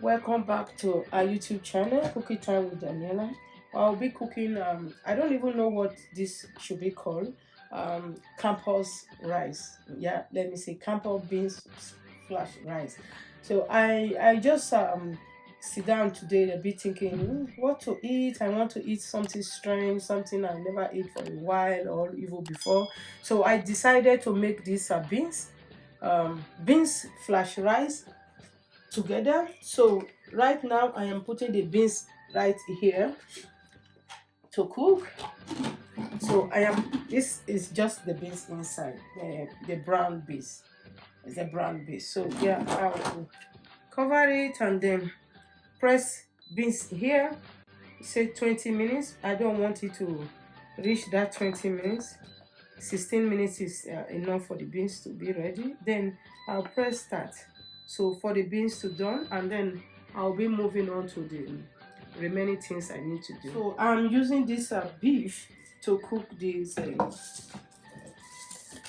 Welcome back to our YouTube channel, Cookie Time with Daniela. I'll be cooking, I don't even know what this should be called, campus rice. Yeah, let me say campus beans slash rice. So I just sit down today a bit thinking what to eat. I want to eat something strange, something I never ate for a while or even before. So I decided to make this beans slash rice together. So right now I am putting the beans right here to cook. So this is just the beans inside, the brown beans. It's a brown beans. So yeah, I'll cover it and then press beans here. Say 20 minutes. I don't want it to reach that 20 minutes. 16 minutes is enough for the beans to be ready. Then I'll press start. So for the beans to done, and then I'll be moving on to the remaining things I need to do. So I'm using this beef to cook this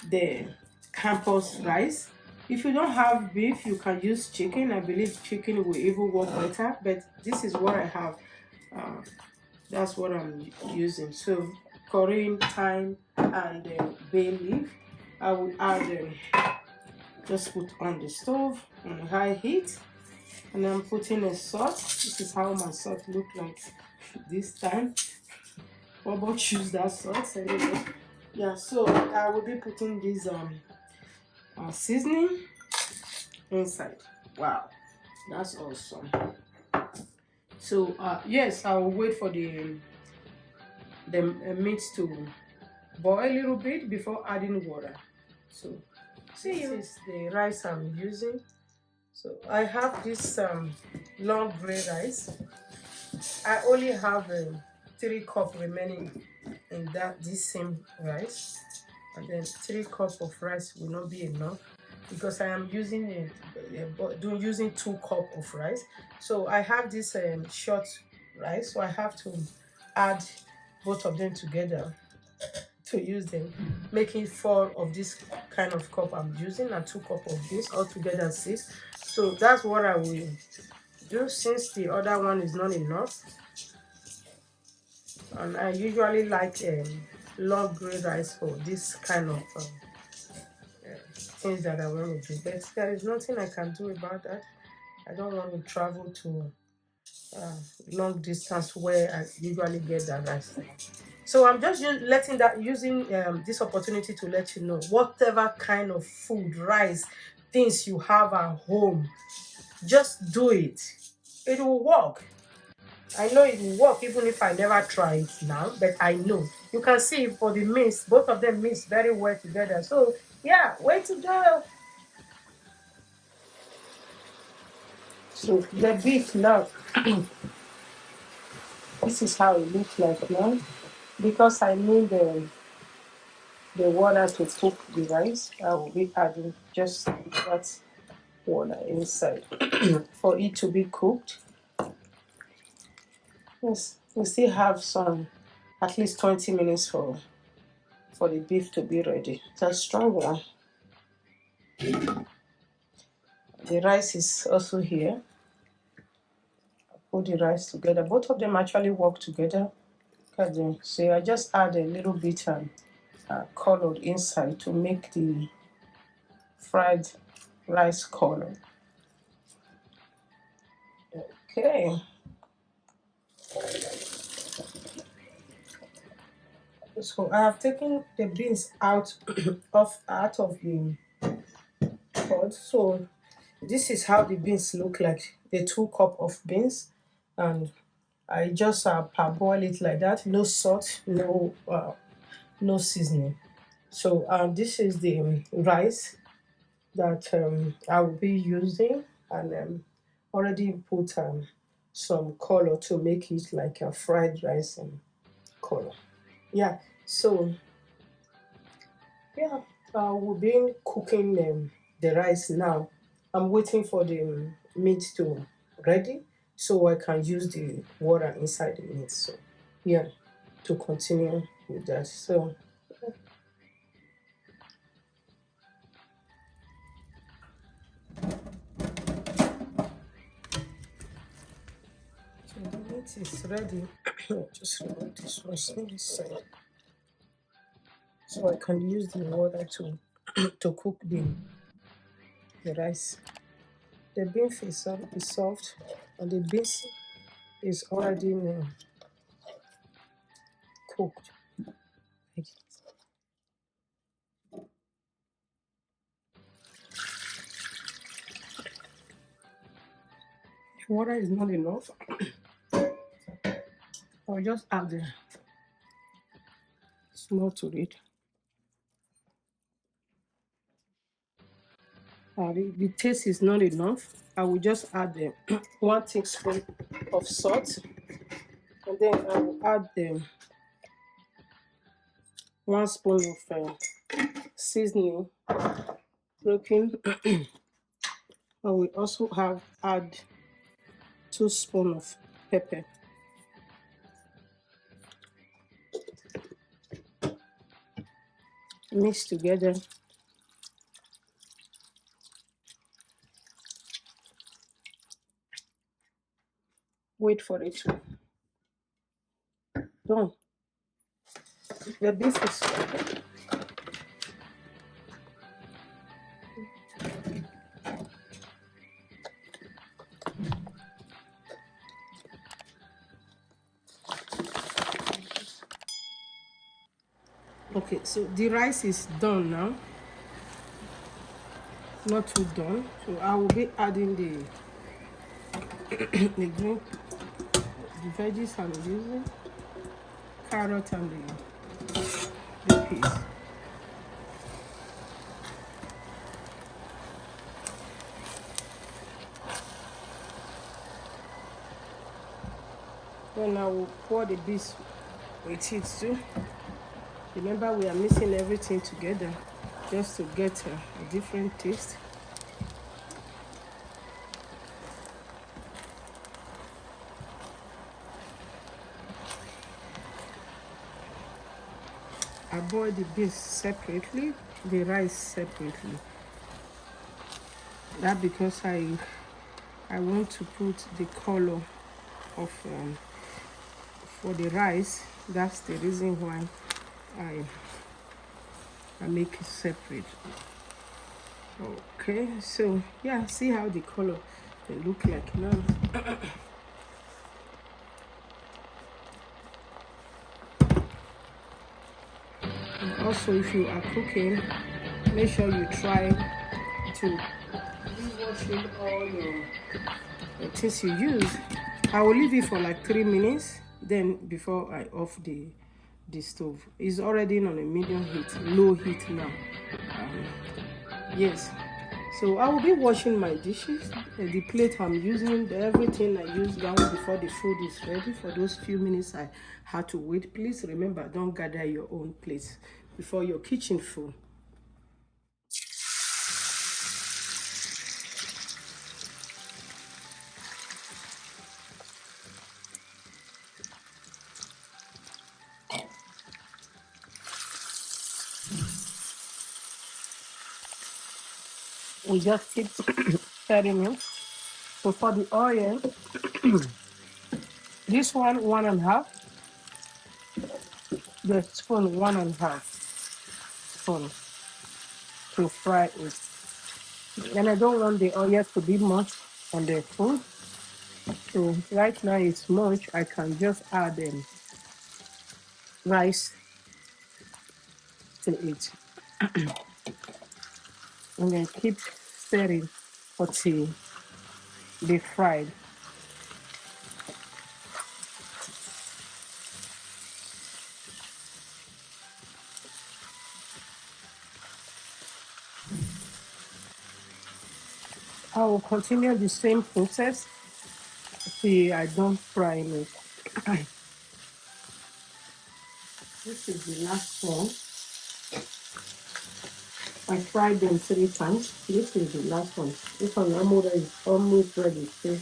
the campus rice. If you don't have beef, you can use chicken. I believe chicken will even work better, but this is what I have. uh, that's what I'm using. So curry, thyme, and bay leaf. I will add just put on the stove on high heat, and I'm putting a salt. This is how my salt look like this time. What about choose that salt anyway? Yeah, so I will be putting this seasoning inside. Wow, that's awesome. So yes, I will wait for the meat to boil a little bit before adding water. So see, this is the rice I'm using. So I have this long gray rice. I only have 3 cups remaining in this same rice, and then 3 cups of rice will not be enough because I am using using 2 cups of rice. So I have this short rice, so I have to add both of them together to use them, making 4 of this kind of cup I'm using and 2 cups of this, altogether 6. So that's what I will do since the other one is not enough. And I usually like long gray rice for this kind of things that I want to do, but there is nothing I can do about that. I don't want to travel to long distance where I usually get that rice. So I'm just using this opportunity to let you know whatever kind of food, rice, things you have at home, just do it. It will work. I know it will work even if I never try it now, but I know. You can see for the mix, both of them mix very well together. So yeah, way to go. So the beef now, this is how it looks like now. Because I need the water to cook the rice, I will be adding just that water inside for it to be cooked. Yes, we still have some, at least 20 minutes for the beef to be ready. It's a strong one. The rice is also here. Put the rice together. Both of them actually work together. So I just add a little bit colored inside to make the fried rice color. Okay. So I have taken the beans out out of the pot. So this is how the beans look like. The 2 cups of beans, and I just parboil it like that. No salt, no seasoning. So this is the rice that I will be using, and already put some color to make it like a fried rice color. Yeah. So yeah, we've been cooking the rice now. I'm waiting for the meat to ready so I can use the water inside the meat. So yeah, to continue with that. So meat is ready. Just remove this one on this side, so I can use the water to to cook the rice. The beef is soft, and the beans is already cooked. Like if water is not enough, I'll just add the small to it. The taste is not enough. I will just add the 1 teaspoon of salt, and then I will add the 1 spoon of seasoning broken. I will also add 2 spoons of pepper. Mix together. Wait for it to done. The beef is ready. Okay, so the rice is done now. Not too done. So I will be adding the green, the veggies I'm using, carrot and the peas. Then I will pour the beef with it too. Remember, we are mixing everything together just to get a different taste. I boil the beef separately, the rice separately. That because I want to put the color of for the rice. That's the reason why I make it separate. Okay, so yeah, see how the color they look like now. And also, if you are cooking, make sure you try to wash all the things you use. I will leave it for like 3 minutes, then before I off the stove. It's already on a medium heat, low heat now. Yes, so I will be washing my dishes, the plate I'm using, everything I use down before the food is ready. For those few minutes I had to wait. Please remember, don't gather your own plates before your kitchen full. We just keep stirring it. So for the oil, this one and a half, the spoon 1.5 spoon to fry it. And I don't want the oil to be much on the food. So right now it's much. I can just add rice to it, and then keep stirring until they fried. I will continue the same process till I don't fry it. This is the last one. I fried them 3 times. This is the last one. This one almost ready. So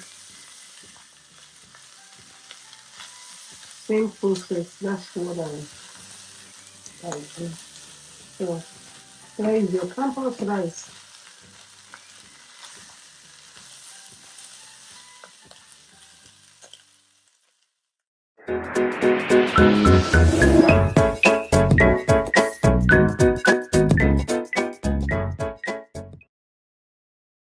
same process. That's what I do. So there is your campus rice.